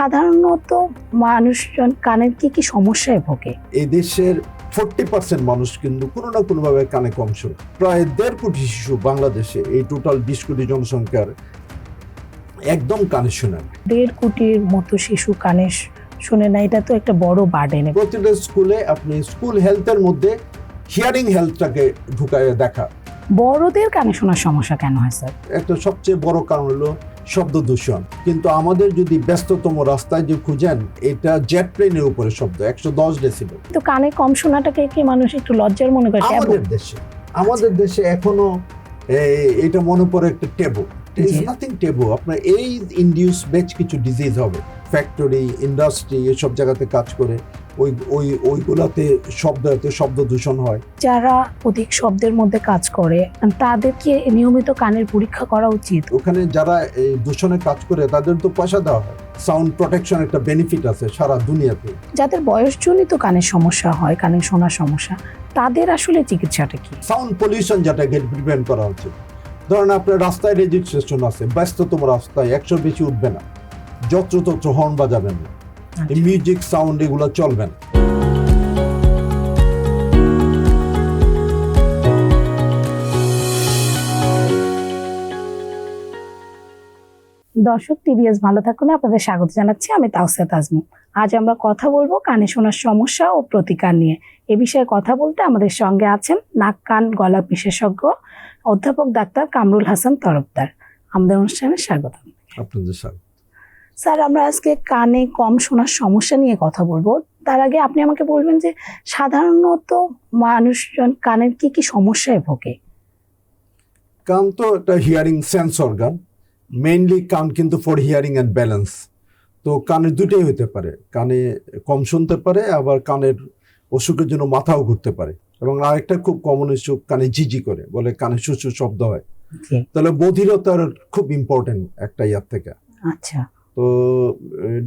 সাধারণত মানুষজন কানের কি সমস্যায় ভোগে? এই দেশের 40% মানুষ কিন্তু কোনো না কোনোভাবে কানে কম শোনে। প্রায় 1.5 কোটি শিশু বাংলাদেশে, এই টোটাল 20 কোটি জনসংখ্যার একদম কানে শোনে না। 1.5 কোটির মতো শিশু কানে শোনে না, এটা তো একটা বড় বার্ডেন। প্রতিটা স্কুলে আপনি স্কুল হেলথের মধ্যে হিয়ারিং হেলথটাকে ঢুকায় দেখা। বড়দের কানে শোনার সমস্যা কেন হয় স্যার? একটা সবচেয়ে বড় কারণ হলো শব্দ দূষণ। কিন্তু আমাদের যদি ব্যস্ততম রাস্তায় যে খুঁজেন, এটা জেট প্লেনের উপরে শব্দ 110 ডেসিবেল। তো কানে কম শোনাটাকে কি মানুষ একটু লজ্জার মনে করে? আমাদের দেশে এখনো এটা মনে পড়ে একটা টেবু। Is nothing taboo. আপনার এই ইনডিউস বেশ কিছু ডিজিজ হবে। ফ্যাক্টরি, ইন্ডাস্ট্রি এসব জায়গাতে কাজ করে ওইগুলাতে শব্দ দূষণ হয়। যারা অধিক শব্দের মধ্যে কাজ করে তাদেরকে নিয়মিত কানের পরীক্ষা করা উচিত। ওখানে যারা এই দূষণে কাজ করে তাদের তো পয়সা দেওয়া হয়। সাউন্ড প্রোটেকশন একটা বেনিফিট আছে সারা দুনিয়াতে। যাদের বয়সজনিত কানের সমস্যা হয়, কানে শোনার সমস্যা, তাদের আসলে চিকিৎসাটা কি? সাউন্ড পলিউশন যেটাকে প্রিভেন্ট করা উচিত। ধরেন আপনার রাস্তায় রেজিস্ট্রেশন আছে, ব্যস্ততম রাস্তায় 100 বেশি উঠবে না, যত্রতত্র হর্ন বাজাবেন না, মিউজিক সাউন্ড এগুলো চলবে না। দর্শক, টিভিএস ভালো থাকুন, আপনাদের স্বাগত জানাচ্ছি। আমি তাওসিয়া তাজমু। আজ আমরা কথা বলবো কানে শোনার সমস্যা ও প্রতিকার নিয়ে। এ বিষয়ে কথা বলতে আমাদের সঙ্গে আছেন নাক কান গলা বিশেষজ্ঞ অধ্যাপক ডাক্তার কামরুল হাসান তরফদার। আমাদের অনুষ্ঠানে স্বাগত। আপনাদের স্বাগত। স্যার, আমরা আজকে কানে কম শোনার সমস্যা নিয়ে কথা বলবো। তার আগে আপনি আমাকে বলবেন যে সাধারণত মানুষজন কানের কি সমস্যায় ভোগে? কান তো একটা হিয়ারিং সেন্স অর্গান। মেইনলি কান কিন্তু ফর হিয়ারিং অ্যান্ড ব্যালেন্স। তো কানের দুটোই হতে পারে, কানে কম শুনতে পারে, আবার কানের অসুখের জন্য মাথাও ঘুরতে পারে। এবং আরেকটা খুব কমন অসুখ, কানে ঝিঝি করে, বলে কানে সুসু শব্দ হয়। তাহলে বধিরতার খুব ইম্পর্টেন্ট একটা ইয়ার থেকে। আচ্ছা। তো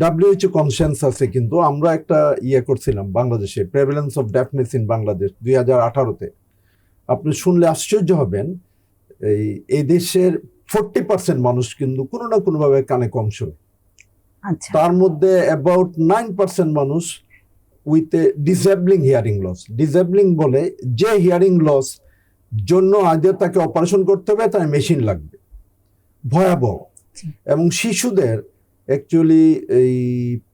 WHO কনসেন্স আছে, কিন্তু আমরা একটা করছিলাম বাংলাদেশে, প্রেভেলেন্স অফ ডেফনেস ইন বাংলাদেশ 2018-তে। আপনি শুনলে আশ্চর্য হবেন, এই দেশের 40% মানুষ কিন্তু কোনো না কোনোভাবে কানে কম শোনে। আচ্ছা। তার মধ্যে অ্যাবাউট 9% মানুষ উইথ এ ডিসেবলিং হিয়ারিং লস। ডিসেবলিং বলে যে হিয়ারিং লস জন্য আগে তাকে অপারেশন করতে হবে, তার মেশিন লাগবে, ভয়াবহ। এবং শিশুদের অ্যাকচুয়ালি এই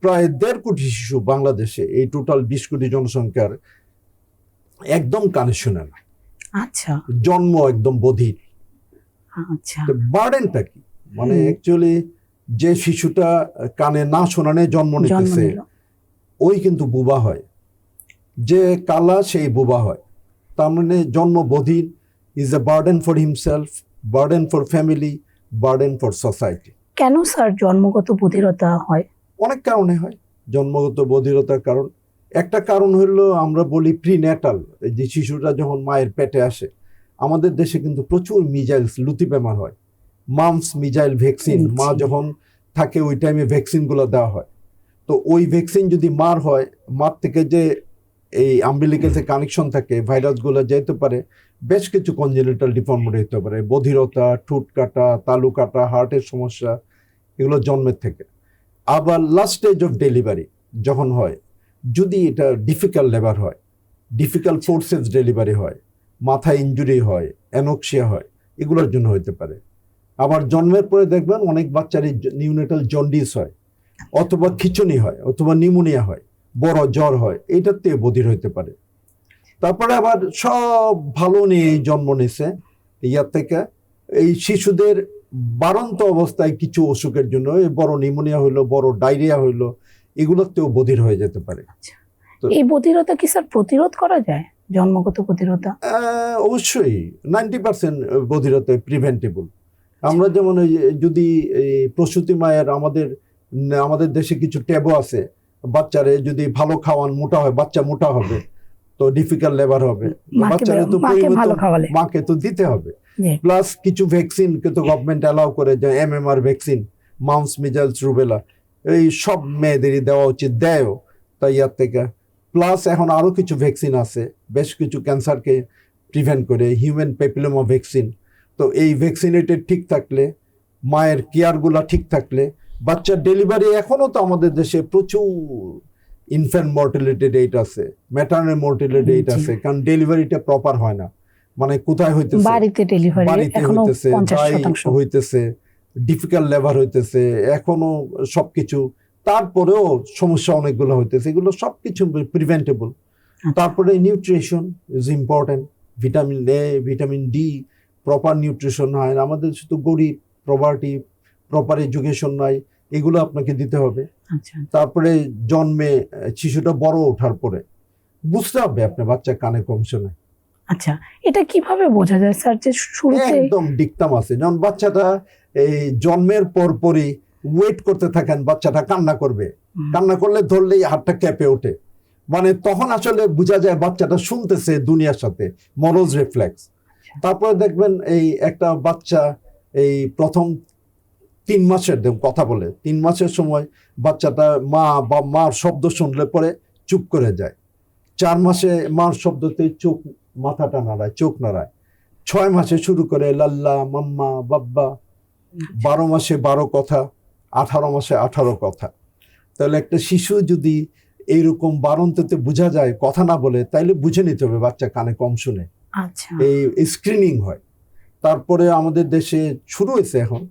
প্রায় 1.5 কোটি শিশু বাংলাদেশে, এই টোটাল 20 কোটি জনসংখ্যার একদম কানে শোনে না। আচ্ছা। জন্ম একদম বধির। আচ্ছা। বার্ডেনটা কি? মানে অ্যাকচুয়ালি যে শিশুটা কানে না শোনানে জন্ম নিতেছে, ওই কিন্তু বুবা হয়। যে কালা সেই বুবা হয়। তার মানে জন্ম বধির is a burden for himself, burden for family, burden for society. কেন স্যার জন্মগত বধিরতা হয়? অনেক কারণে হয় জন্মগত বধিরতার কারণ। একটা কারণ হলো আমরা বলি প্রিন্যাটাল, যে শিশুটা যখন মায়ের পেটে আসে। আমাদের দেশে কিন্তু প্রচুর মিজাইলস, লুতি বেমার হয়। মামস মিজাইল ভ্যাকসিন, মা যখন থাকে ওই টাইমে ভ্যাকসিনগুলো দেওয়া হয়। তো ওই ভ্যাকসিন যদি মার হয়, মার থেকে যে এই আম্বিলিকাল যে কানেকশন থাকে, ভাইরাসগুলো যেতে পারে, বেশ কিছু কনজেনিটাল ডিফর্মিটি হতে পারে, বধিরতা, ঠোঁট কাটা, তালু কাটা, হার্টের সমস্যা, এগুলো জন্মের থেকে। আবার লাস্ট স্টেজ অফ ডেলিভারি যখন হয়, যদি এটা ডিফিকাল্ট লেবার হয়, ডিফিকাল্ট ফোর্সেস ডেলিভারি হয়, মাথা ইনজুরি হয়, অ্যানোক্সিয়া হয়, এগুলোর জন্য হতে পারে। আবার জন্মের পরে দেখবেন অনেক বাচ্চারই নিউনেটাল জন্ডিস হয়, অথবা খিঁচুনি হয়, অথবা নিউমোনিয়া হয়, বড় জ্বর হয়, এইটাতে বধির হইতে পারে। তারপরে আবার সব ভালো নিয়ে জন্ম নিছে, ইয়ার থেকে এই শিশুদের বাড়ন্ত অবস্থায় কিছু অসুখের জন্য, বড় নিউমোনিয়া হইলো, বড় ডায়রিয়া হইলো, এগুলোতেও বধির হয়ে যেতে পারে। এই বধিরতা কি স্যার প্রতিরোধ করা যায়? জন্মগত বধিরতা অবশ্যই 90% বধিরতা প্রিভেন্টেবল। আমরা যেমন যদি প্রসূতি মায়ের, আমাদের দেশে কিছু ট্যাবু আছে, বাচ্চারে যদি ভালো খাওয়ান মোটা হয়, বাচ্চা মোটা হবে, তো ডিফিকাল্ট লেবার হবে, বাচ্চারে তো মাকে তো দিতে হবে। প্লাস কিছু ভ্যাকসিন কিন্তু গভর্নমেন্ট অ্যালাউ করে, যে MMR ভ্যাকসিন, মামস মিজাইলস রুবেলা, এই সব মেয়েদেরই দেওয়া উচিত, দেয়ও তাই ইয়ার থেকে। প্লাস এখন আরো কিছু ভ্যাকসিন আছে, বেশ কিছু ক্যান্সারকে প্রিভেন্ট করে, হিউম্যান প্যাপিলোমা ভ্যাকসিন। তো এই ভ্যাকসিনেটেড ঠিক থাকলে, মায়ের কেয়ারগুলা ঠিক থাকলে বাচ্চার ডেলিভারি এখনো তো আমাদের দেশে প্রচুর ইনফ্যান্ট মর্টালিটি রেট আছে, ম্যাটারনাল মর্টালিটি রেট জি। আছে, কারণ ডেলিভারিটা প্রপার হয় না। মানে কোথায় হইতেছে, বাড়িতে ডেলিভারি বাড়িতে এখনো হইতেছে, 50% হইতেছে, ডিফিকাল্ট লেবার হইতেছে, এখনো সবকিছু, তারপরেও সমস্যা অনেকগুলো হইতেছে, এগুলো সবকিছু প্রিভেন্টেবল। তারপরে nutrition is important, vitamin A, vitamin D, proper nutrition হয় না আমাদের, শুধু গরিব, প্রপার্টি, প্রপার এডুকেশন নাই, এগুলো আপনাকে দিতে হবে। আচ্ছা তারপরে জন্মে শিশুটা বড় ওঠার পরে বুঝতে হবে আপনার বাচ্চা কানে কম শোনে। আচ্ছা, এটা কিভাবে বোঝা যায় স্যার যে শুরুতে? একদম ডিকতাম আছে, যখন বাচ্চাটা এই জন্মের পরপরই ওয়েট করতে থাকেন বাচ্চাটা কান্না করবে, কান্না করলে ধরলেই হাতটা কেঁপে ওঠে, মানে তখন আসলে বোঝা যায় বাচ্চাটা শুনতেছে দুনিয়ার সাথে, মরোজ রিফ্লেক্স। তারপরে দেখবেন এই একটা বাচ্চা এই প্রথম 3 মাসের কথা বলে, 3 মাসের সময় বাচ্চাটা মা বা মার শব্দ শুনলে পরে চুপ করে যায়। 4 মাসে মার শব্দতে চোখ, মাথাটা নাড়ায়, চোখ নাড়ায়। 6 মাসে শুরু করে লাল্লা, মাম্মা, বাব্বা। 12 মাসে 12 কথা, 18 মাসে 18 কথা। তাহলে একটা শিশু যদি এইরকম বারন্ততে বোঝা যায় কথা না বলে, তাইলে বুঝে নিতে হবে বাচ্চা কানে কম শুনে। আচ্ছা, এই স্ক্রিনিং হয়। তারপরে আমাদের দেশে শুরু হয়েছে এখন,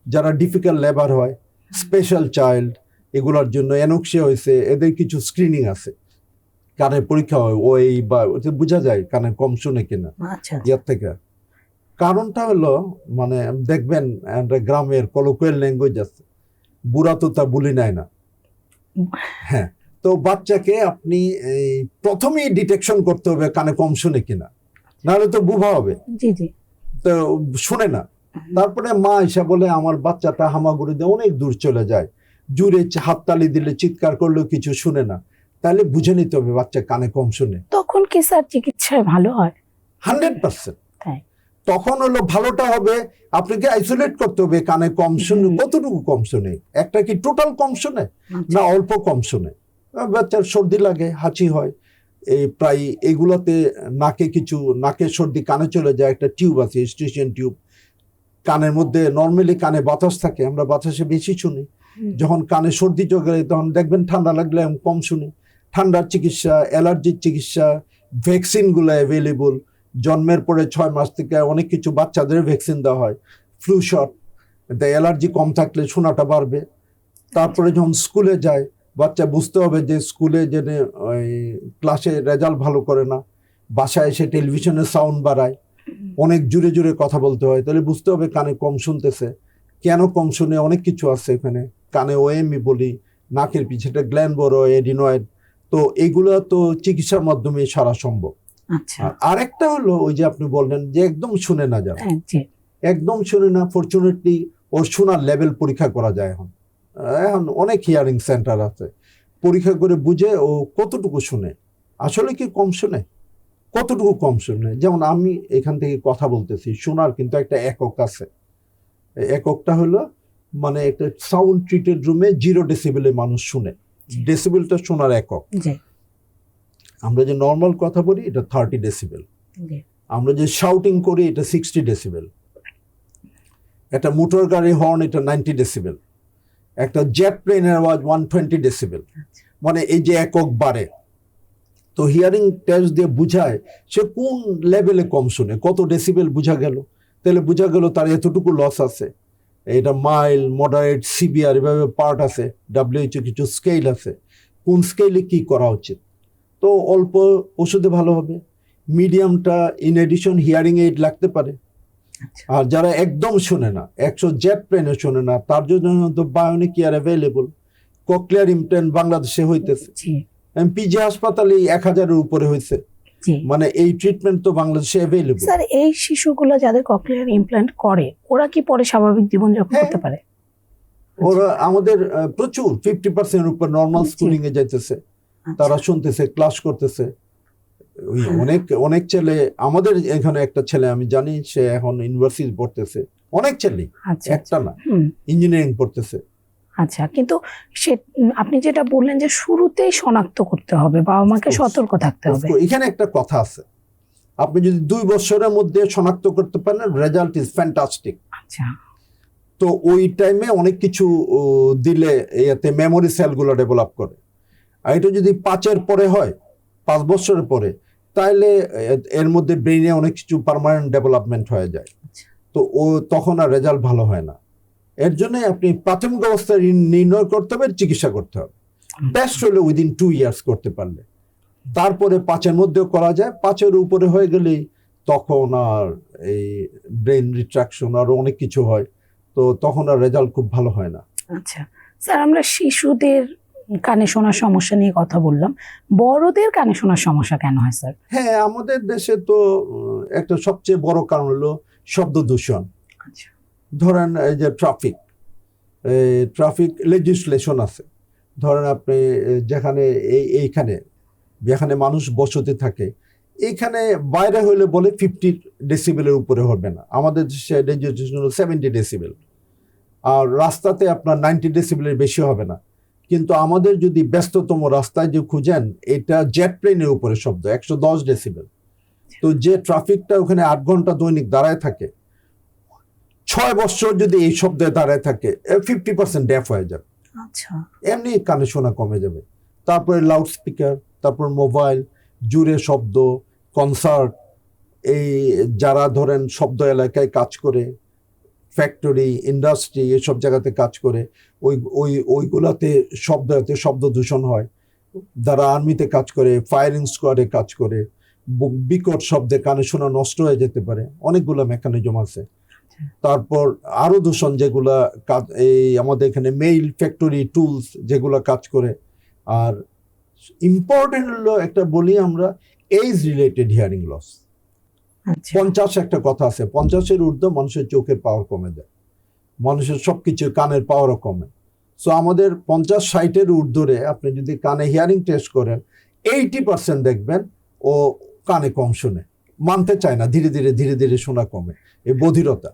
যারা ডিফিকাল্ট লেবার হয়, স্পেশাল চাইল্ড, এগুলোর জন্য অ্যানোক্সিয়া হয়েছে, এদের কিছু স্ক্রিনিং আছে, কানের পরীক্ষা হয়, ওই বা ওতে বোঝা যায় কানে কম শুনে কিনা আচ্ছা, ইয়ার থেকে। কারণটা হলো মানে দেখবেন একটা গ্রামের কলোকুয়াল ল্যাঙ্গুয়েজ আছে, বুড়া তো তা বলি নেয় না। হ্যাঁ, তো বাচ্চাকে আপনি এই প্রথমেই ডিটেকশন করতে হবে কানে কম শুনে কিনা, নাহলে তো বুভা হবে, জি জি, তো শুনে না। তারপরে মা এসে বলে আমার বাচ্চাটা হামাগুড়ি দিয়ে অনেক দূর চলে যায়, জুড়ে হাততালি দিলে, চিৎকার করলেও কিছু শুনে না, তাহলে বুঝে নিতে হবে বাচ্চা কানে কম শুনে। তখন কি স্যার চিকিৎসায় ভালো হয়? 100%। তাই? তখন হলো ভালোটা হবে, আপনাকে আইসোলেট করতে হবে কানে কম শুনে কতটুকু কম শুনে, একটা কি টোটাল কম শুনে না অল্প কম শুনে। বাচ্চার সর্দি লাগে, হাঁচি হয়, এই প্রায় এগুলোতে নাকে কিছু, নাকের সর্দি কানে চলে যায়, একটা টিউব আছে, স্টেশন টিউব, কানের মধ্যে নর্মালি কানে বাতাস থাকে, আমরা বাতাসে বেশি শুনি। যখন কানে সর্দি চলে তখন দেখবেন ঠান্ডা লাগলে আমি কম শুনি। ঠান্ডার চিকিৎসা, অ্যালার্জির চিকিৎসা, ভ্যাকসিনগুলো অ্যাভেলেবল। জন্মের পরে 6 মাস থেকে অনেক কিছু বাচ্চাদের ভ্যাকসিন দেওয়া হয়, ফ্লু শট, অ্যালার্জি কম থাকলে শোনাটা বাড়বে। তারপরে যখন স্কুলে যায়, বাচ্চা বুঝতে হবে যে স্কুলে জেনে ওই ক্লাসে রেজাল্ট ভালো করে না, বাসায় এসে টেলিভিশনের সাউন্ড বাড়ায়, অনেক জোরে জোরে কথা বলতে হয়, তাহলে বুঝতে হবে কানে কম শুনতেছে। কেন কম শুনে, অনেক কিছু আছে এখানে, কানে ওএমই বলি, নাকের পিছনে গ্ল্যান্ড বড়, এডিনয়েড, তো এগুলো তো চিকিৎসার মাধ্যমে সারা সম্ভব। আচ্ছা, আর আরেকটা হলো ওই যে আপনি বললেন যে একদম শুনে না যারা, জি, একদম শুনে না, ফরচুনেটলি ওর শোনার লেভেল পরীক্ষা করা যায় এখন। এখন অনেক হিয়ারিং সেন্টার আছে, পরীক্ষা করে বুঝে ও কতটুকু শুনে, আসলে কি কম শুনে, কতটুকু কম শুনে। যেমন আমি এখান থেকে কথা বলতেছি, শোনার কিন্তু একটা একক আছে। এককটা হলো মানে একটা সাউন্ড ট্রিটেড রুমে 0 ডেসিবেলে মানুষ শুনে, ডেসিবেলটা শোনার একক। জি, আমরা যে নর্মাল কথা বলি এটা 30 ডেসিবেল, জি, আমরা যে শাউটিং করি এটা 60 ডেসিবেল, একটা মোটর গাড়ি হর্ন এটা 90 ডেসিবেল, একটা জেট প্লেনের আওয়াজ 120 ডেসিবেল। মানে এই যে একক বাড়ে, তো হিয়ারিং টেস্ট দিয়ে বুঝায় সে কোন লেভেলে কম শুনে, কত ডেসিবেল বোঝা গেল, তাহলে বোঝা গেল তার এতটুকু লস আছে। এটা মাইল, মডারেট, সিভিয়ার এভাবে পার্ট আছে, WHO কিছু স্কেল আছে, কোন স্কেলে কি করা উচিত। তো অল্প ওষুধে ভালো হবে, মিডিয়ামটা ইন এডিশন হিয়ারিং এইড লাগতে পারে। আর যারা একদম শুনে না, 100 জেট প্লেনে শুনে না, তার জন্য তো বায়োনিক ইয়ার অ্যাভেলেবল, ককলিয়ার ইমপ্ল্যান্ট বাংলাদেশে হইতেছে, পিজি হাসপাতালে 1000-এর উপরে হয়েছে, মানে এই ট্রিটমেন্ট তো বাংলাদেশে অ্যাভেলেবল। স্যার এই শিশুগুলো যাদের ককলিয়ার ইমপ্ল্যান্ট করে, ওরা কি পরে স্বাভাবিক জীবনযাপন করতে পারে? ওরা আমাদের প্রচুর 50% উপর নর্মাল স্কুলিং এ যাইতেছে, তারা শুনতেছে, ক্লাস করতেছে। অনেক অনেক ছেলে, আমাদের এখানে একটা ছেলে আমি জানি, সে এখন ইউনিভার্সিটি পড়তেছে, অনেক ছেলে, একটা না, ইঞ্জিনিয়ারিং পড়তেছে। আচ্ছা, কিন্তু সে আপনি যেটা বললেন যে শুরুতেই শনাক্ত করতে হবে, বাবা মাকে সতর্ক থাকতে হবে, এখানে একটা কথা আছে, আপনি যদি 2 বছরের মধ্যে শনাক্ত করতে পারেন, রেজাল্ট ইজ ফ্যান্টাস্টিক। আচ্ছা, তো ওই টাইমে অনেক কিছু দিলে এতে মেমোরি সেলগুলো ডেভেলপ করে। আর এটা যদি 5-এর পরে হয়, 5 বছরের পরে, তাহলে এর মধ্যে ব্রেইনে অনেক কিছু পার্মানেন্ট ডেভেলপমেন্ট হয়ে যায়। তো তখন আর রেজাল্ট ভালো হয় না। এর জন্য আপনি প্রাথমিক অবস্থায় নির্ণয় করতে হবে, চিকিৎসা করতে হবে। বেস্ট হলে উইদিন 2 ইয়ার্স করতে পারলে, তারপরে 5-এর মধ্যেও করা যায়। 5-এর উপরে হয়ে গেলেই তখন আর এই ব্রেন রিট্রাকশন আরো অনেক কিছু হয়, তো তখন আর রেজাল্ট খুব ভালো হয় না। আচ্ছা স্যার, আমরা শিশুদের কানে শোনার সমস্যা নিয়ে কথা বললাম, বড়দের কানে শোনার সমস্যা কেন হয় স্যার? হ্যাঁ, আমাদের দেশে তো একটা সবচেয়ে বড় কারণ হলো শব্দ দূষণ। আচ্ছা। ধরেন এই যে ট্রাফিক লেজিসলেশন আছে, ধরেন আপনি যেখানে মানুষ বসতি থাকে, এইখানে বাইরে হইলে বলে 50 ডেসিবেলের উপরে হবে না। আমাদের দেশে লেজিসলেশন হলো 70 ডেসিবেল, আর রাস্তাতে আপনার 90 ডেসিবেলের বেশি হবে না। কিন্তু আমাদের যদি ব্যস্ততম রাস্তায় যে খুঁজেন, এটা জেট প্লেনের উপরে শব্দ 110 ডেসিবেল। তো যে ট্রাফিকটা ওখানে 8 ঘন্টা দৈনিক দাঁড়ায় থাকে, 6 বছর যদি এই শব্দে দাঁড়ায় থাকে, 50% ডেফ হয়ে যাবে। আচ্ছা। এমনি কানে শোনা কমে যাবে। তারপরে লাউড স্পিকার, তারপর মোবাইল, জুড়ে শব্দ, কনসার্ট, এই যারা ধরেন শব্দ এলাকায় কাজ করে, ফ্যাক্টরি, ইন্ডাস্ট্রি, এসব জায়গাতে কাজ করে, ওইগুলাতে শব্দ দূষণ হয়। যারা আর্মিতে কাজ করে, ফায়ারিং স্কোয়াডে কাজ করে, বিকট শব্দে কানে শোনা নষ্ট হয়ে যেতে পারে। অনেকগুলো মেকানিজম আছে। তারপর আরো দূষণ যেগুলা কাজ, এই আমাদের এখানে মেইল ফ্যাক্টরি টুলস যেগুলো কাজ করে। আর ইম্পর্টেন্ট হলো একটা বলি আমরা, এজ রিলেটেড হিয়ারিং লস। 50 একটা কথা আছে, 50-এর ঊর্ধ্বে মানুষের চোখের পাওয়ার কমে যায়, মানুষের সবকিছু কানের পাওয়ারও কমে। সো আমাদের 50-60-এর ঊর্ধ্বে আপনি যদি কানে হিয়ারিং টেস্ট করেন, 80% দেখবেন ও কানে কম শুনে, মানতে চায় না, ধীরে ধীরে শোনা কমে। এই বধিরতা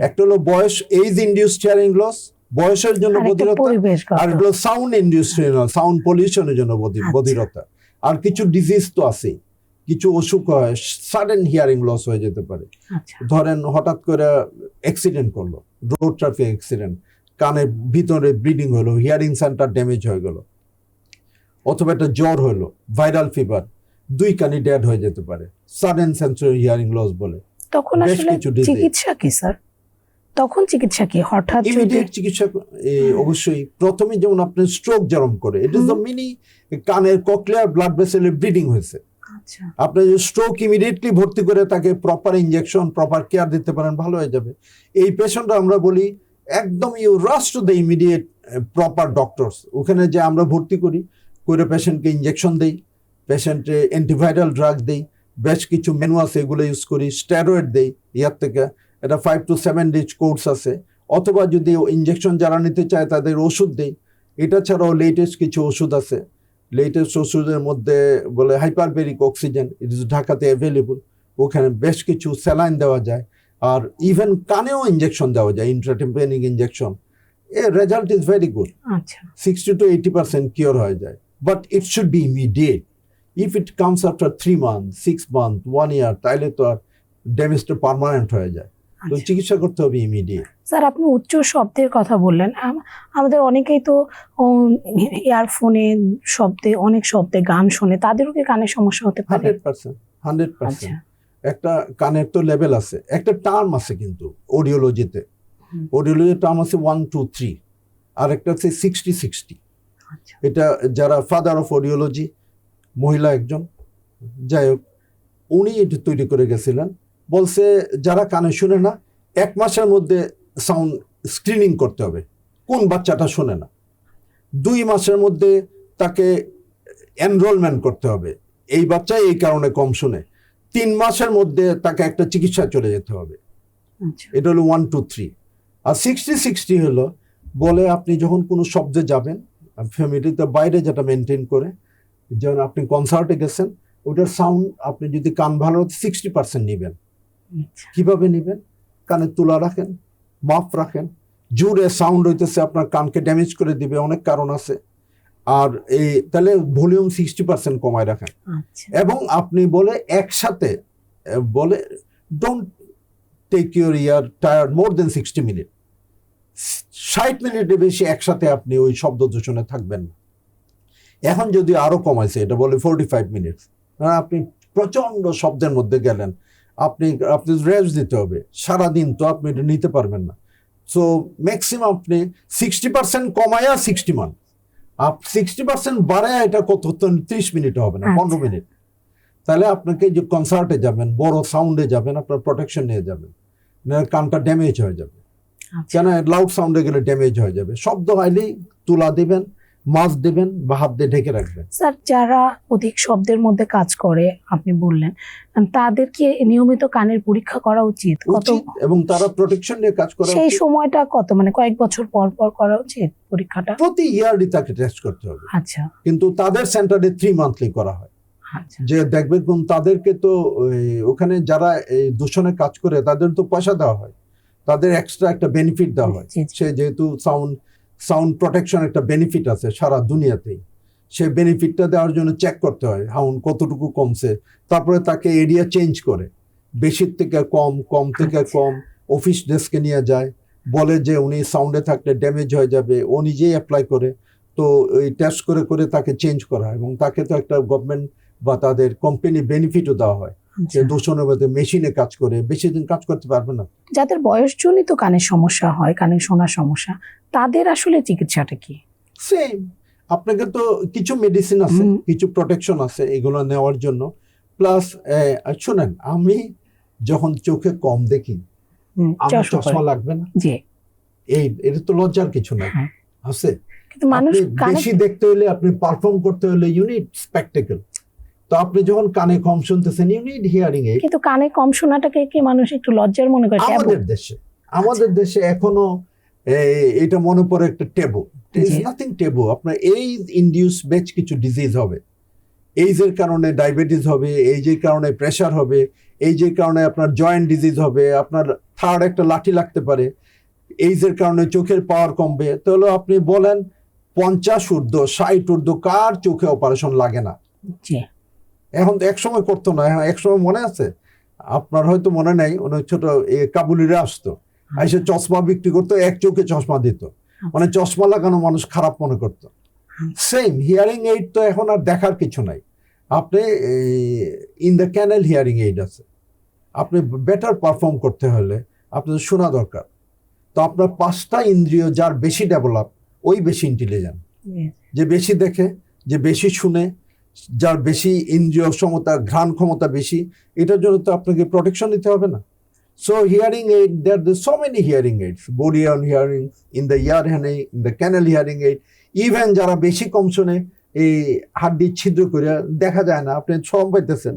একটা হলো বয়স, এজ ইনডিউসড হিয়ারিং লস, বয়সের জন্য বধিরতা, আর হলো সাউন্ড ইনডিউসড, সাউন্ড পলিউশনের জন্য বধিরতা। আর কিছু ডিজিজ তো আছে, কিছু অসুখ হয়, সাডেন হিয়ারিং লস হয়ে যেতে পারে। ধরেন হঠাৎ করে অ্যাক্সিডেন্ট করলো, রোড ট্রাফিক অ্যাক্সিডেন্ট, কানের ভিতরে ব্লিডিং হলো, হিয়ারিং সেন্টার ড্যামেজ হয়ে গেল, অথবা একটা জ্বর হলো, ভাইরাল ফিভার, 2 কানই ডেড হয়ে যেতে পারে, সাডেন সেন্সরি হিয়ারিং লস বলে। তখন আসলে চিকিৎসা কি স্যার? তখন চিকিৎসা কি? হঠাৎ ইমিডিয়েট চিকিৎসা অবশ্যই। প্রথমে যেমন আপনি স্ট্রোক যেরকম করে, ইট ইজ দ্য মিনি কানের ককলিয়ার ব্লাড ভেসেলের ব্লিডিং হয়েছে, আপনি স্ট্রোক ইমিডিয়েটলি ভর্তি করে তাকে প্রপার ইনজেকশন, প্রপার কেয়ার দিতে পারেন, ভালো হয়ে যাবে। এই পেশেন্টরা আমরা বলি একদম you rush to the immediate proper doctors. ওখানে যে আমরা ভর্তি করে পেশেন্টকে ইনজেকশন দেই, পেশেন্টে অ্যান্টিভাইরাল ড্রাগ দেই, বেশ কিছু মেনু আছে এগুলো ইউজ করি, স্টেরয়েড দেই, ইয়ার থেকে এটা 5 to 7 days কোর্স আছে, অথবা যদি ইনজেকশন যারা নিতে চায় তাদের ওষুধ দেই। এটা ছাড়াও লেটেস্ট কিছু ওষুধ আছে, লেটেস্ট ওষুধের মধ্যে বলে হাইপারবেরিক অক্সিজেন, ইট ইজ ঢাকাতে অ্যাভেলেবল, ওখানে বেশ কিছু স্যালাইন দেওয়া যায়, আর ইভেন কানেও ইনজেকশন দেওয়া যায়, intratympanic injection. Result is very good, 60 to 80% cure হয়ে যায়। But it should be immediate. If it comes after 3 months, 6 months, 1 year, তাহলে তো আর ড্যামেজটা পার্মানেন্ট হয়ে যায়। তো চিকিৎসা করতে হবে ইমিডিয়েট। স্যার, আপনি উচ্চ শব্দের কথা বললেন, আমাদের অনেকেই তো ইয়ারফোনে অনেক শব্দে গান শোনে, তাদেরও কি কানের সমস্যা হতে পারে? 100%। একটা কানের তো লেভেল আছে, একটা টার্ম আছে কিন্তু অডিওলজিতে, অডিওলজির টার্ম আছে 1, 2, 3, আর একটা আছে 60-60। এটা যারা ফাদার অফ অডিওলজি, মহিলা একজন, যাই হোক, উনি এটা তৈরি করে গেছিলেন। বলছে যারা কানে শুনে না, 1 মাসের মধ্যে সাউন্ড স্ক্রিনিং করতে হবে, কোন বাচ্চাটা শোনে না। 2 মাসের মধ্যে তাকে এনরোলমেন্ট করতে হবে, এই বাচ্চা এই কারণে কম শুনে। 3 মাসের মধ্যে তাকে একটা চিকিৎসা চলে যেতে হবে। এটা হলো 1, 2, 3। আর 60-60 হলো বলে আপনি যখন কোনো শব্দে যাবেন, ফ্যামিলিতে বাইরে যেটা মেনটেন করে, যেমন আপনি কনসার্টে গেছেন, ওটার সাউন্ড আপনি যদি কান ভালো 60% নেবেন। কিভাবে নেবেন? কানে তুলা রাখেন, মাপ রাখেন, জোরে সাউন্ড হইতেছে আপনার কানকে ড্যামেজ করে দিবে, অনেক কারণ আছে। আর এই তাহলে ভলিউম 60% কমায় রাখেন। এবং আপনি বলে একসাথে বলে don't take your ear tyre more than 60 minutes। 60 মিনিটের বেশি একসাথে আপনি ওই শব্দ দূষণে থাকবেন না। এখন যদি আরো কমাইছে, এটা বলে 45 মিনিট, আপনি প্রচন্ড শব্দের মধ্যে গেলেন, আপনি রেস্ট দিতে হবে, সারাদিন তো আপনি এটা নিতে পারবেন না। সো ম্যাক্সিমাম আপনি 60% কমায়া 60 মান, 60% বাড়ায় এটা কত 30 মিনিট হবে না, 15 মিনিট। তাহলে আপনাকে যে কনসার্টে যাবেন, বড় সাউন্ডে যাবেন, আপনার প্রোটেকশন নিয়ে যাবেন, না কানটা ড্যামেজ হয়ে যাবে। কেন লাউড সাউন্ডে গেলে ড্যামেজ হয়ে যাবে। শব্দ হইলেই তুলা দিবেন, মাছ দেবেন বা হাত দিয়ে ঢেকে রাখবেন। স্যার, যারা অধিক শব্দের মধ্যে কাজ করে আপনি বললেন, তাদেরকে নিয়মিত কানের পরীক্ষা করা উচিত এবং তারা প্রোটেকশন নিয়ে কাজ করে। সেই সময়টা কত, মানে কয়েক বছর পর পর করা উচিত পরীক্ষাটা? প্রতি ইয়ারলি তাকে টেস্ট করতে হবে। আচ্ছা। কিন্তু তাদের সেন্টারে 3 মান্থলি করা হয়। যে দেখবে কোন তাদেরকে তো ওখানে যারা এই দূষণে কাজ করে তাদের তো পয়সা দেওয়া হয়, তাদের এক্সট্রা একটা বেনিফিট দেওয়া হয়। সে যেহেতু সাউন্ড প্রোটেকশন একটা বেনিফিট আছে সারা দুনিয়াতেই, সেই বেনিফিটটা দেওয়ার জন্য চেক করতে হয় সাউন্ড কতটুকু কমছে, তারপরে তাকে এরিয়া চেঞ্জ করে, বেশির থেকে কম, কম থেকে কম, অফিস ডেস্কে নিয়ে যায়, বলে যে উনি সাউন্ডে থাকলে ড্যামেজ হয়ে যাবে, ও নিজেই অ্যাপ্লাই করে। তো ওই টেস্ট করে করে তাকে চেঞ্জ করা হয় এবং তাকে তো একটা গভর্নমেন্ট বা তাদের কোম্পানি বেনিফিটও দেওয়া হয়। যে দূষণের মধ্যে মেশিনে কাজ করে বেশি দিন কাজ করতে পারবে না। যাদের বয়সজনিত কানের সমস্যা হয়, কানে শোনার সমস্যা, তাদের আসলে চিকিৎসাটা কি? সেম, আপনাকে তো কিছু মেডিসিন আছে, কিছু প্রোটেকশন আছে এগুলো নেওয়ার জন্য। প্লাস শুনেন, আমি যখন চোখে কম দেখি, আমার চশমা লাগবে না? এটা তো লজ্জার কিছু নাই, আছে। কিন্তু মানুষ বেশি দেখতে হলে, আপনি পারফর্ম করতে হলে ইউ নিড স্পেকটেকল। তো আপনি যখন কানে কম শুনতেছেন, ইউ নিড হিয়ারিং এইড। কিন্তু কানে কম শোনাটাকে কি মানুষ একটু লজ্জার মনে করে? আমাদের দেশে এখনো এটা মনে পড়ে একটা টেবু। Is nothing taboo. আপনার এইজ ইনডিউস বেশ কিছু ডিজিজ হবে, এইজের কারণে ডায়াবেটিস হবে, এইজের কারণে প্রেশার হবে, এইজের কারণে আপনার জয়েন্ট ডিজিজ হবে, আপনার থার্ড একটা লাঠি লাগতে পারে, এইজের কারণে চোখের পাওয়ার কমবে। তাহলে আপনি বলেন 50 ঊর্ধ্ব 60 ঊর্ধ্ব কার চোখে অপারেশন লাগে না? এখন তো একসময় করতো না, একসময় মনে আছে আপনার, হয়তো মনে নাই, অনেক ছোট কাবুলিরা আসতো, এসে চশমা বিক্রি করতো, এক চোখে চশমা দিত, মানে চশমা লাগানো মানুষ খারাপ মনে করতো। সেম হিয়ারিং এইড তো এখন আর দেখার কিছু নাই। আপনি in the canal hearing aid আছে। আপনি বেটার পারফর্ম করতে হলে আপনার শোনা দরকার। তো আপনার 5টা ইন্দ্রিয় যার বেশি ডেভেলপ, ওই বেশি ইন্টেলিজেন্ট। যে বেশি দেখে, যে বেশি শুনে, যার বেশি ইন্দ্রিয় ক্ষমতা, ঘ্রাণ ক্ষমতা বেশি, এটার জন্য তো আপনাকে প্রোটেকশন দিতে হবে না। So hearing aid, there are so many hearing aids, body on hearing, in the ear hearing, in the canal hearing aid. Even যারা বেশি কম শুনে, এই হাড্ডি ছিদ্র করে দেখা যায় না, আপনি সব পাইতেছেন,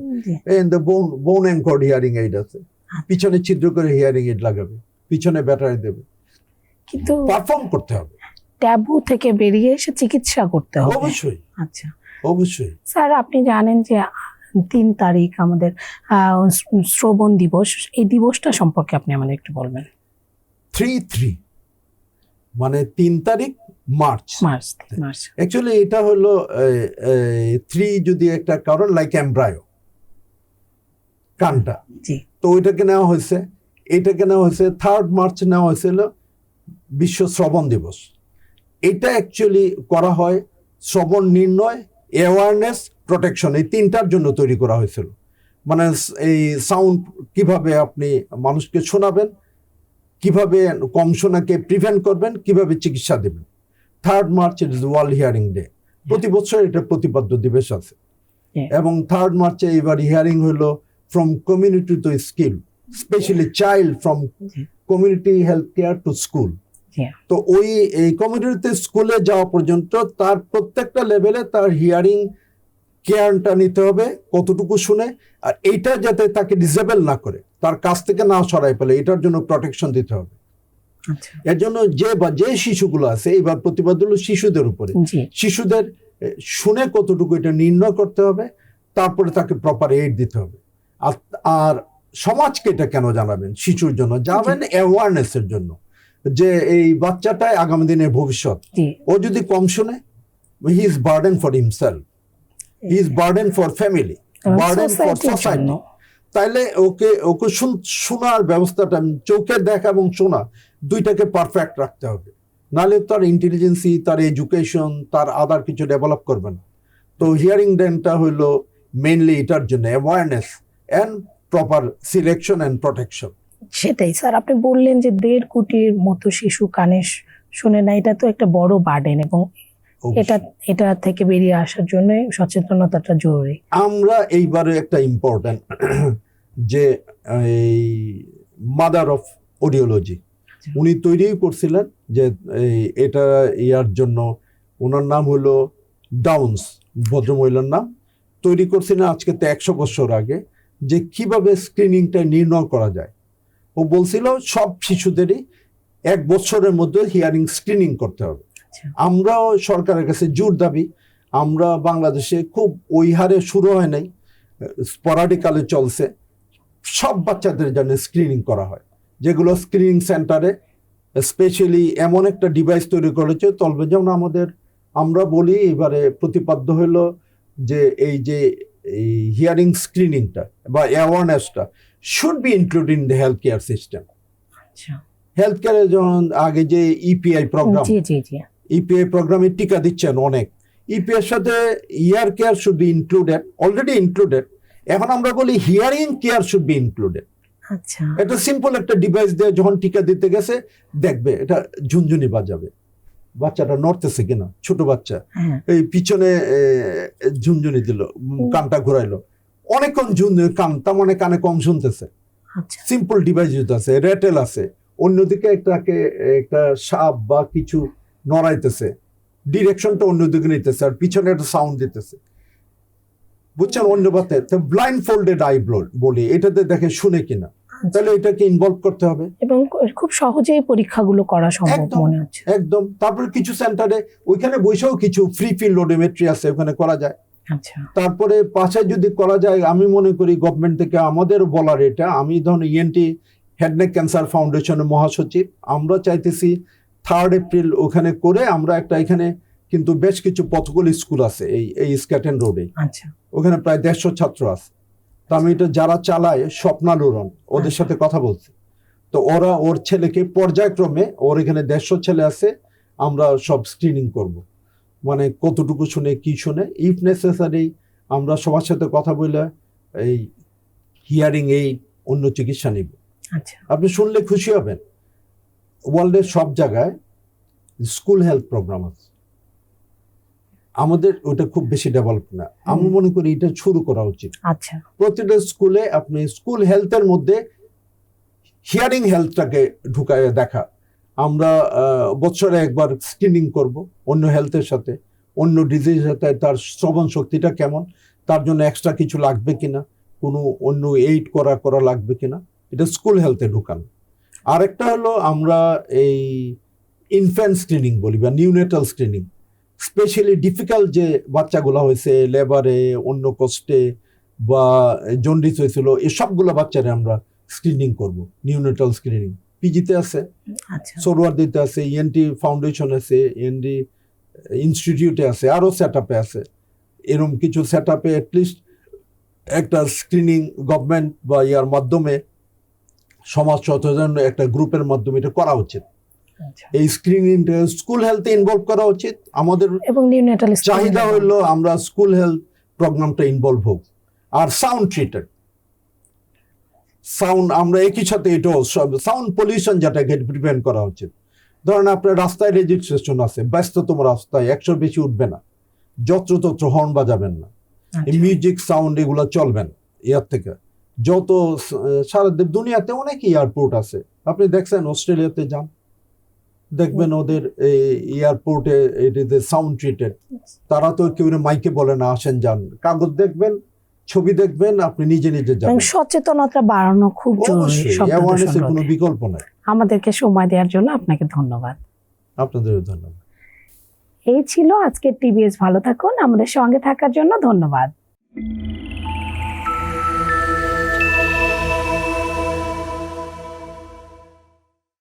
in the bone anchored hearing aid আছে, পিছনে ছিদ্র করে হিয়ারিং এইড লাগাবে, পিছনে ব্যাটারি দেবে। কিন্তু পারফর্ম করতে হবে, ট্যাবু থেকে বেরিয়ে এসে চিকিৎসা করতে হবে। অবশ্যই। আচ্ছা, অবশ্যই। স্যার, আপনি জানেন যে 3 তারিখ আমাদের শ্রবণ দিবস, এই দিবসটা সম্পর্কে আপনি আমাদের একটু বলবেন। 3 মানে 3 তারিখ মার্চ। অ্যাকচুয়ালি এটা হলো 3 যদি একটা কারণ, লাইক এমব্রায়ো, কানটা, তো ওইটাকে নেওয়া হয়েছে, এটাকে নেওয়া হয়েছে 3 মার্চ নেওয়া হয়েছিল বিশ্ব শ্রবণ দিবস। এটা অ্যাকচুয়ালি করা হয় শ্রবণ নির্ণয়, অ্যাওয়ারনেস, প্রোটেকশন, এই 3টার জন্য তৈরি করা হয়েছিল। মানে এই সাউন্ড কিভাবে আপনি মানুষকে শোনাবেন, কিভাবে কম শোনাকে প্রিভেন্ট করবেন, কিভাবে চিকিৎসা দেবেন। 3 March it is world hearing day. প্রতি বছর এটা প্রতিপাদ্য দিবস আছে। এবং 3 মার্চে এবার হিয়ারিং হলো from community to skill, specially child from community health care to school. তো ওই এই কমিউনিটিতে স্কুলে যাওয়া পর্যন্ত তার প্রত্যেকটা লেভেলে তার হিয়ারিং কেয়ারটা নিতে হবে, কতটুকু শুনে, আর এইটা যাতে তাকে ডিসেবল না করে, তার কাছ থেকে না সরাই ফেলে, এটার জন্য প্রোটেকশন দিতে হবে। এর জন্য যে শিশুগুলো আছে, এবার প্রতিবাদ হলো শিশুদের উপরে। শিশুদের শুনে কতটুকু এটা নির্ণয় করতে হবে, তারপরে তাকে প্রপার এইড দিতে হবে। আর সমাজকে এটা কেন জানাবেন? শিশুর জন্য জানাবেন, অ্যাওয়ারনেসের জন্য, যে এই বাচ্চাটাই আগামী দিনের ভবিষ্যৎ। ও যদি কম শুনে, he is burden for himself, he is burden for family, burden for society. তাইলে ওকে ওকে শোনার ব্যবস্থাটা, চোখে দেখা এবং শোনা দুইটাকে পারফেক্ট রাখতে হবে, নাহলে তার ইন্টেলিজেন্সি, তার এডুকেশন, তার আদার কিছু ডেভেলপ করবে না। তো হিয়ারিং ডেনটা হইলো মেইনলি এটার জন্য awareness and proper selection and protection. সেটাই স্যার, আপনি বললেন যে 1.5 কোটির মতো শিশু কানে শুনে না, এটা তো একটা বড় বার্ডেন, এবং এটা থেকে বেরিয়ে আসার জন্য সচেতনতাটা জরুরি। আমরা এইবারে একটা ইম্পর্টেন্ট যে এই মাদার অফ অডিওলজি উনি তৈরি করছিলেন, যে এটা ইয়ার জন্য ওনার নাম হলো ডাউন্স, ভদ্রমহিলার নাম, তৈরি করছিলেন আজকে তো 100 বছর আগে, যে কিভাবে স্ক্রিনিংটা নির্ণয় করা যায়। ও বলছিল সব শিশুদেরই 1 বছরের মধ্যে হিয়ারিং স্ক্রিনিং করতে হবে। আমরাও সরকারের কাছে জোর দাবি, আমরা বাংলাদেশে খুব ওই হারে শুরু হয় নাই, স্পরাডিকালে চলছে, সব বাচ্চাদের জন্য স্ক্রিনিং করা হয়, যেগুলো স্ক্রিনিং সেন্টারে স্পেশালি এমন একটা ডিভাইস তৈরি করেছে তলবে। যেমন আমরা বলি এবারে প্রতিপাদ্য হলো যে এই হিয়ারিং স্ক্রিনিংটা বা অ্যাওয়ারনেসটা should be included in the health care system. Health কেয়ারে যেমন আগে যে ইপিআই প্রোগ্রাম, ইপিআই প্রোগ্রামে টিকা দিচ্ছেন অনেক, ইপিআই এর সাথে ear care should be included, already included. এখন আমরা বলি hearing care should be included. আচ্ছা, এটা সিম্পল একটা ডিভাইস দিয়ে যখন টিকা দিতে গেছে দেখবে এটা ঝুনঝুনি বাজাবে, বাচ্চাটা নড়তেছে কিনা, ছোট বাচ্চা এই পিছনে ঝুনঝুনি দিল, কানটা ঘুরাইলো, অনেকক্ষণ ঝুনঝুনি, কান তার মানে কানে কম শুনতেছে। সিম্পল ডিভাইস আছে, রেটেল আছে, অন্যদিকে একটা সাপ বা কিছু নড়াইতেছে, ডিরেকশনটা অন্যদিকে নিতেছে, আর পিছনে একটা সাউন্ড দিতেছে, বুঝছেন? অন্য বাতে ব্লাইন্ড ফোল্ডেড আই বলি, এটাতে দেখে শুনে কিনা, তাহলে এটাকে ইনভলভ করতে হবে, এবং খুব সহজেই পরীক্ষাগুলো করা সম্ভব মনে হচ্ছে একদম। তারপরে কিছু সেন্টারে ওইখানে বসেও কিছু ফ্রি ফিল্ড ওডোমেট্রি আছে, ওখানে করা যায়। আচ্ছা, তারপরে পাশে যদি করা যায়, আমি মনে করি গভর্নমেন্ট থেকে আমাদের বলার এটা, আমি ধরুন ইএনটি হেড নেক ক্যান্সার ফাউন্ডেশনের মহাসচিব, আমরা চাইতেছি 3 এপ্রিল ওখানে করে আমরা একটা, এখানে কিন্তু বেশ কিছু পথগুলি স্কুল আছে এই স্ক্যাটেন রোডে, আচ্ছা, ওখানে প্রায় 150 ছাত্র আছে। তো আমি এটা যারা চালায় স্বপ্নালোড়ন, ওদের সাথে কথা বলছি, তো ওরা ওর ছেলেকে পর্যায়ক্রমে, ওর এখানে 150 ছেলে আছে, আমরা সব স্ক্রিনিং করব, মানে কতটুকু শুনে কি শুনে, ইফ নেসেসারি আমরা সবার সাথে কথা বলে এই হিয়ারিং এইড অন্য চিকিৎসা নিব। আচ্ছা, আপনি শুনলে খুশি হবেন, ওয়ার্ল্ডের সব জায়গায় স্কুল হেলথ প্রোগ্রাম আছে, আমাদের ওটা খুব বেশি ডেভেলপ না। আমি মনে করি এটা শুরু করা উচিত। আচ্ছা, প্রতিটা স্কুলে আপনি স্কুল হেলথের মধ্যে হিয়ারিং হেলথটাকে ঢুকায় দেখা। আমরা বছরে একবার স্ক্রিনিং করব অন্য হেলথের সাথে, অন্য ডিজিজের সাথে, তার শ্রবণ শক্তিটা কেমন, তার জন্য এক্সট্রা কিছু লাগবে কিনা, কোনো অন্য এইড করা লাগবে কিনা, এটা স্কুল হেলথে ঢুকানো। আরেকটা হলো আমরা এই ইনফ্যান্ট স্ক্রিনিং বলি বা নিউনেটাল স্ক্রিনিং, স্পেশালি ডিফিকাল্ট যে বাচ্চাগুলো হয়েছে, লেবারে, অন্য কষ্টে বা জন্ডিস হয়েছিল, এই সবগুলো বাচ্চারে আমরা স্ক্রিনিং করব, নিউনেটাল স্ক্রিনিং। পিজিতে আছে, সরোয়ারদিতে আছে, ইএনটি ফাউন্ডেশন আছে, ইএনটি ইনস্টিটিউটে আছে, আরও সেট আপে আছে। এরকম কিছু সেট আপে অ্যাটলিস্ট একটা স্ক্রিনিং গভর্নমেন্ট বা ইয়ার মাধ্যমে, সমাজ সচেতন একটা গ্রুপের মাধ্যমে এটা করা উচিত। এই স্ক্রিনিংটা স্কুল হেলথে ইনভলভ করা উচিত আমাদের, এবং চাহিদা হইলো আমরা স্কুল হেলথ প্রোগ্রামটা ইনভলভ হোক। আর সাউন্ড ট্রিটেড সাউন্ড, আমরা একই সাথে এটাও সাউন্ড পলিউশন যেটাকে প্রিভেন্ট করা উচিত। ধরেন আপনার রাস্তায় রেজিস্ট্রেশন আছে, ব্যস্ততম রাস্তায় 100 বেশি উঠবে না, যত্রতত্র হর্ন বাজাবেন না, মিউজিক সাউন্ড এগুলো চলবেন। ইয়ার থেকে যত সারা দুনিয়াতে অনেক এয়ারপোর্ট আছে, আপনি দেখছেন অস্ট্রেলিয়াতে যান, দেখবেন ওদের এয়ারপোর্টে এটিতে সাউন্ড ট্রিটেড, তারা তো কেউ মাইকে বলে না আসেন যান, কাগজ দেখবেন, ছবি দেখবেন, আপনি নিজে যাবেন। সচেতনতা বাড়ানো খুব জরুরি, অ্যাওয়ারনেসের কোনো বিকল্প নাই। আমাদেরকে সময় দেওয়ার জন্য আপনাকে ধন্যবাদ। আপনাদেরও ধন্যবাদ। এই ছিল আজকের টিবিএস ভালো থাকুন, আমাদের সঙ্গে থাকার জন্য ধন্যবাদ।